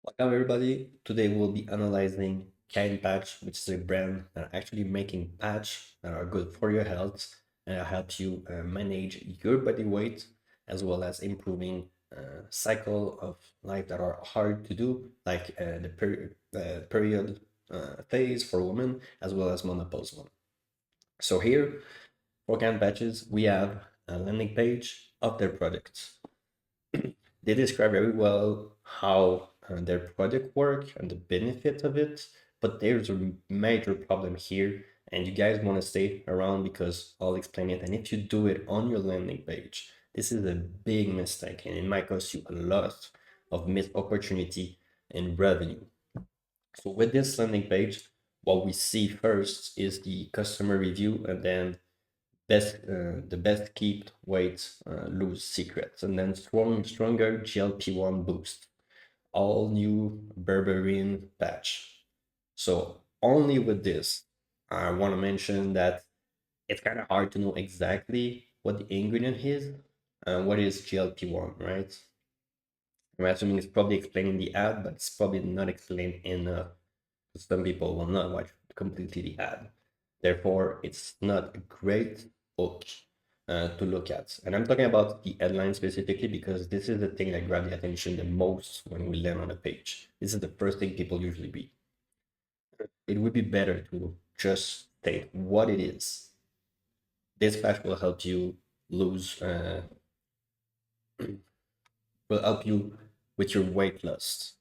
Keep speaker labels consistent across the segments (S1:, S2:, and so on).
S1: Welcome everybody. Today we'll be analyzing Kind Patch, which is a brand that are actually making patch that are good for your health and help you manage your body weight as well as improving cycle of life that are hard to do, like the period phase for women as well as menopause one. So here for Kind Patches, we have a landing page of their products. They describe very well how their product work and the benefits of it, but there's a major problem here, and you guys want to stay around because I'll explain it. And if you do it on your landing page, this is a big mistake, and it might cost you a lot of missed opportunity and revenue. So with this landing page, what we see first is the customer review, and then the best kept weight lose secrets, and then stronger GLP-1 boost, all new berberine patch. So only with this, I want to mention that it's kind of hard to know exactly what the ingredient is and what is GLP-1, right? I'm assuming it's probably explained in the ad, but it's probably not explained in some people will not watch completely the ad. Therefore, it's not a great book to look at. And I'm talking about the headline specifically because this is the thing that grabs the attention the most when we land on a page. This is the first thing people usually read. It would be better to just state what it is. This patch will help you lose, will help you with your weight loss,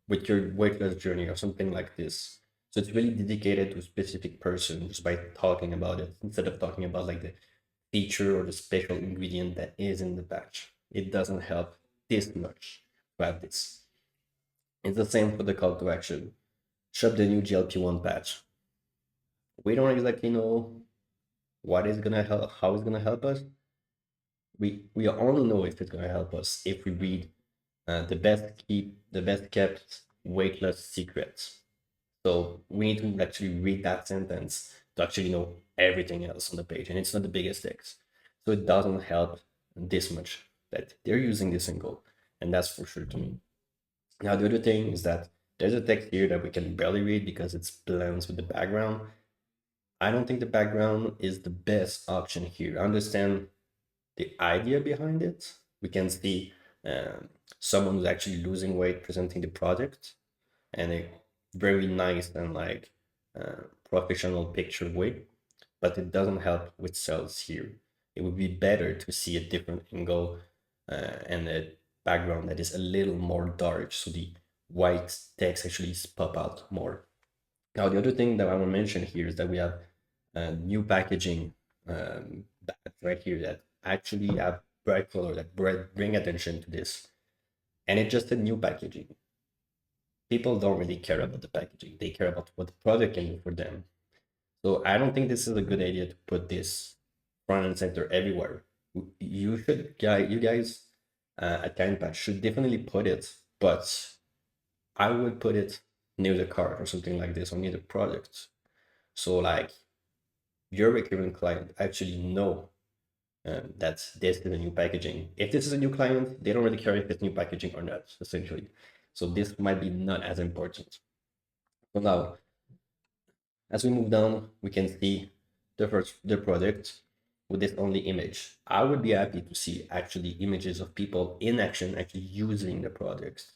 S1: with your weight loss journey or something like this. So it's really dedicated to a specific person just by talking about it instead of talking about like the feature or the special ingredient that is in the batch. It doesn't help this much about this. It's the same for the call to action. Shop the new GLP-1 patch. We don't exactly know what is gonna help, how it's gonna help us. We only know if it's gonna help us if we read the best kept weight loss secrets. So we need to actually read that sentence to actually know everything else on the page, and it's not the biggest text. So it doesn't help this much that they're using this single, and that's for sure to me. Now the other thing is that there's a text here that we can barely read because it blends with the background. I don't think the background is the best option here. I understand the idea behind it. We can see someone who's actually losing weight presenting the product and a very nice and like professional picture way, but it doesn't help with sales here. It would be better to see a different angle and a background that is a little more dark so the white text actually pop out more. Now, the other thing that I want to mention here is that we have new packaging bags right here that actually have bright color that bring attention to this. And it's just a new packaging. People don't really care about the packaging. They care about what the product can do for them. So I don't think this is a good idea to put this front and center everywhere. You should, you guys at Canva should definitely put it, but I would put it near the cart or something like this or near the product. So like your recurring client actually know that this is a new packaging. If this is a new client, they don't really care if it's new packaging or not, essentially. So this might be not as important. So now, as we move down, we can see the product with this only image. I would be happy to see actually images of people in action actually using the products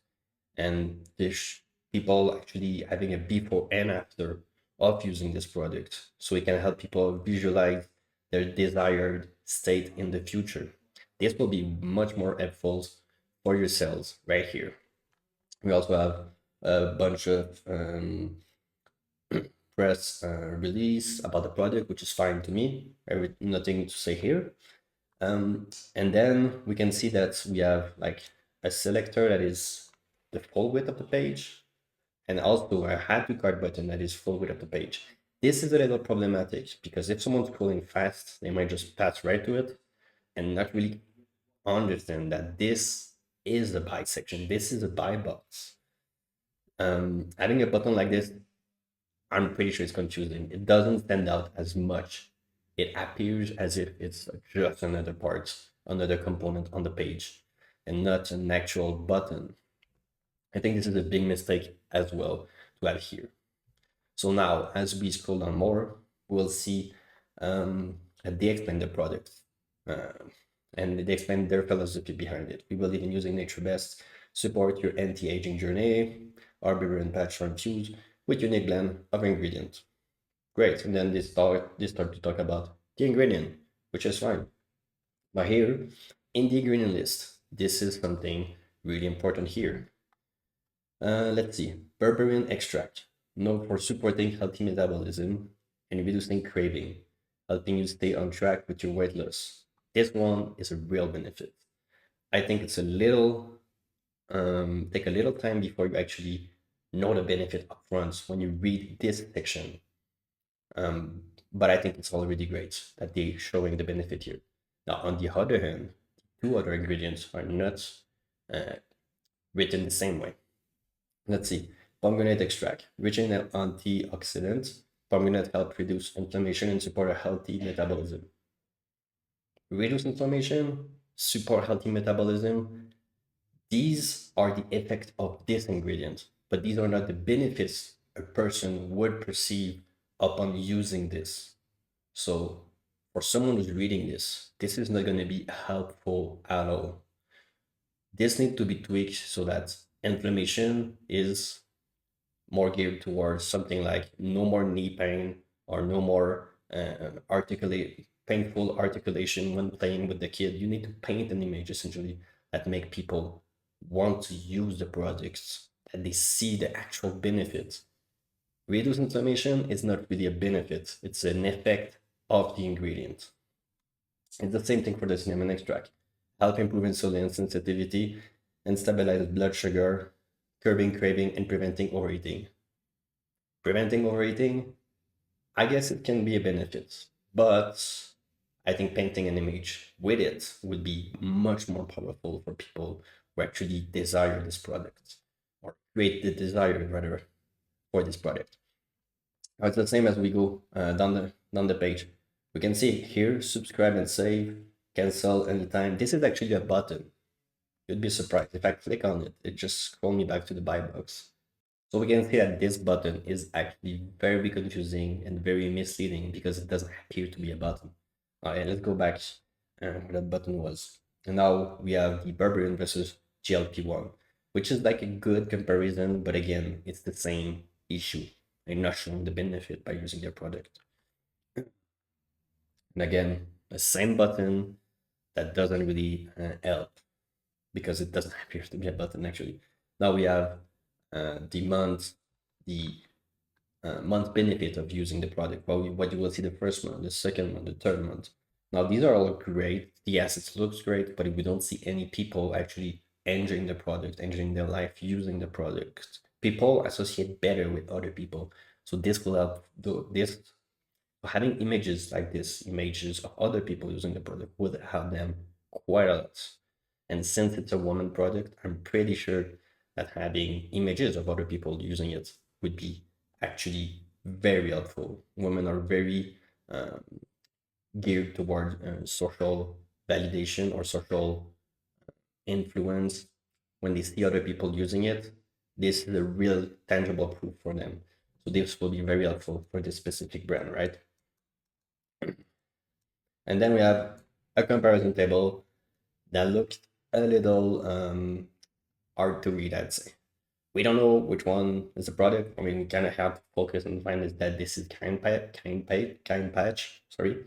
S1: and this people actually having a before and after of using this product so it can help people visualize their desired state in the future. This will be much more helpful for your sales right here. We also have a bunch of press release about the product, which is fine to me. Nothing to say here. And then we can see that we have like a selector that is the full width of the page, and also a add to cart button that is full width of the page. This is a little problematic because if someone's scrolling fast, they might just pass right to it and not really understand that this is the buy section. This is a buy box. Having a button like this, I'm pretty sure it's confusing. It doesn't stand out as much. It appears as if it's just another part, another component on the page, and not an actual button. I think this is a big mistake as well to add here. So now, as we scroll down more, we'll see that they explain the product uh, and they explain their philosophy behind it. We believe in using nature best, support your anti-aging journey, arbor and patch are infused with unique blend of ingredients. Great. And then they start to talk about the ingredient, which is fine. But here, in the ingredient list, this is something really important here. Let's see. Berberine extract, known for supporting healthy metabolism and reducing craving, helping you stay on track with your weight loss. This one is a real benefit. I think it's a little take a little time before you actually know the benefit upfront when you read this section. But I think it's already great that they're showing the benefit here. Now, on the other hand, two other ingredients are not uh, written the same way. Let's see. Pomegranate extract, rich in antioxidants. Pomegranate help reduce inflammation and support a healthy metabolism. Reduce inflammation, support healthy metabolism. These are the effects of this ingredient, but these are not the benefits a person would perceive upon using this. So, for someone who's reading this, this is not going to be helpful at all. This needs to be tweaked so that inflammation is more geared towards something like no more knee pain or no more painful articulation when playing with the kid. You need to paint an image essentially that make people want to use the products, that they see the actual benefits. Reduce inflammation is not really a benefit, it's an effect of the ingredient. It's the same thing for the cinnamon extract. Help improve insulin sensitivity and stabilize blood sugar, curbing craving and preventing overeating. Preventing overeating, I guess it can be a benefit, but I think painting an image with it would be much more powerful for people who actually desire this product or create the desire rather for this product. Now, it's the same as we go down the page. We can see here, subscribe and save, cancel anytime. This is actually a button. You'd be surprised if I click on it, it just scroll me back to the buy box. So we can see that this button is actually very confusing and very misleading because it doesn't appear to be a button. And let's go back where that button was. And now we have the berberine versus GLP-1, which is like a good comparison, but again, it's the same issue. They're not showing the benefit by using their product. And again, the same button that doesn't really help because it doesn't appear to be a button actually. Now we have the month benefit of using the product. What you will see the first month, the second month, the third month. Now these are all great. The assets looks great, but we don't see any people actually enjoying the product, enjoying their life using the product. People associate better with other people, so this will help. This having images like this, images of other people using the product, would help them quite a lot. And since it's a woman product, I'm pretty sure that having images of other people using it would be actually very helpful. Women are very um, geared toward social validation or social influence. When they see other people using it, this is a real tangible proof for them. So this will be very helpful for this specific brand, right? And then we have a comparison table that looks a little hard to read, I'd say. We don't know which one is the product. I mean, we kind of have to focus and find is that this is kind patch. Sorry.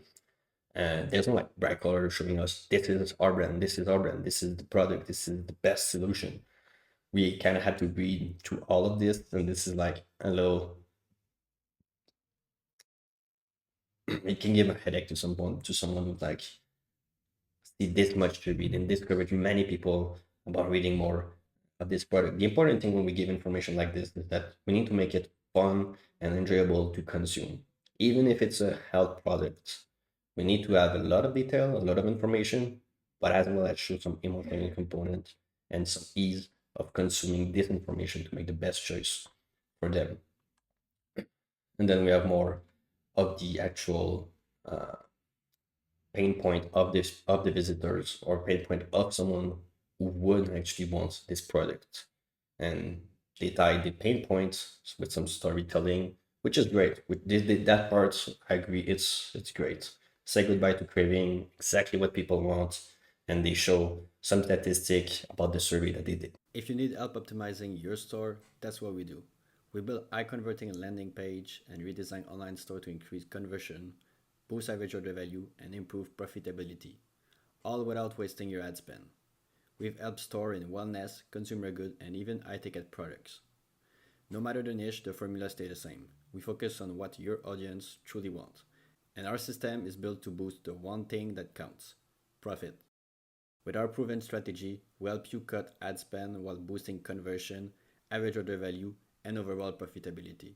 S1: There's no like bright color showing us this is our brand, this is our brand, this is the product, this is the best solution. We kind of have to read through all of this, and this is like a little. It can give a headache to someone who's like see this much to read and discourage many people about reading more of this product. The important thing when we give information like this is that we need to make it fun and enjoyable to consume. Even if it's a health product, we need to have a lot of detail, a lot of information, but as well as show some emotional component and some ease of consuming this information to make the best choice for them. And then we have more of the actual pain point of the visitors or pain point of someone who would actually want this product. and they tie the pain points with some storytelling, which is great. With that part, I agree. It's great. Say goodbye to craving, exactly what people want, and they show some statistic about the survey that they did. If you need help optimizing your store, that's what we do. We build high converting landing page and redesign online store to increase conversion, boost average order value, and improve profitability, all without wasting your ad spend. We've helped store in wellness, consumer goods, and even high-ticket products. No matter the niche, the formula stays the same. We focus on what your audience truly wants. And our system is built to boost the one thing that counts: profit. With our proven strategy, we help you cut ad spend while boosting conversion, average order value, and overall profitability.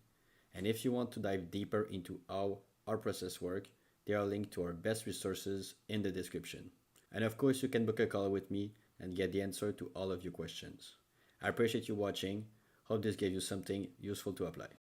S1: And if you want to dive deeper into how our process works, there are links to our best resources in the description. And of course, you can book a call with me and get the answer to all of your questions. I appreciate you watching. Hope this gave you something useful to apply.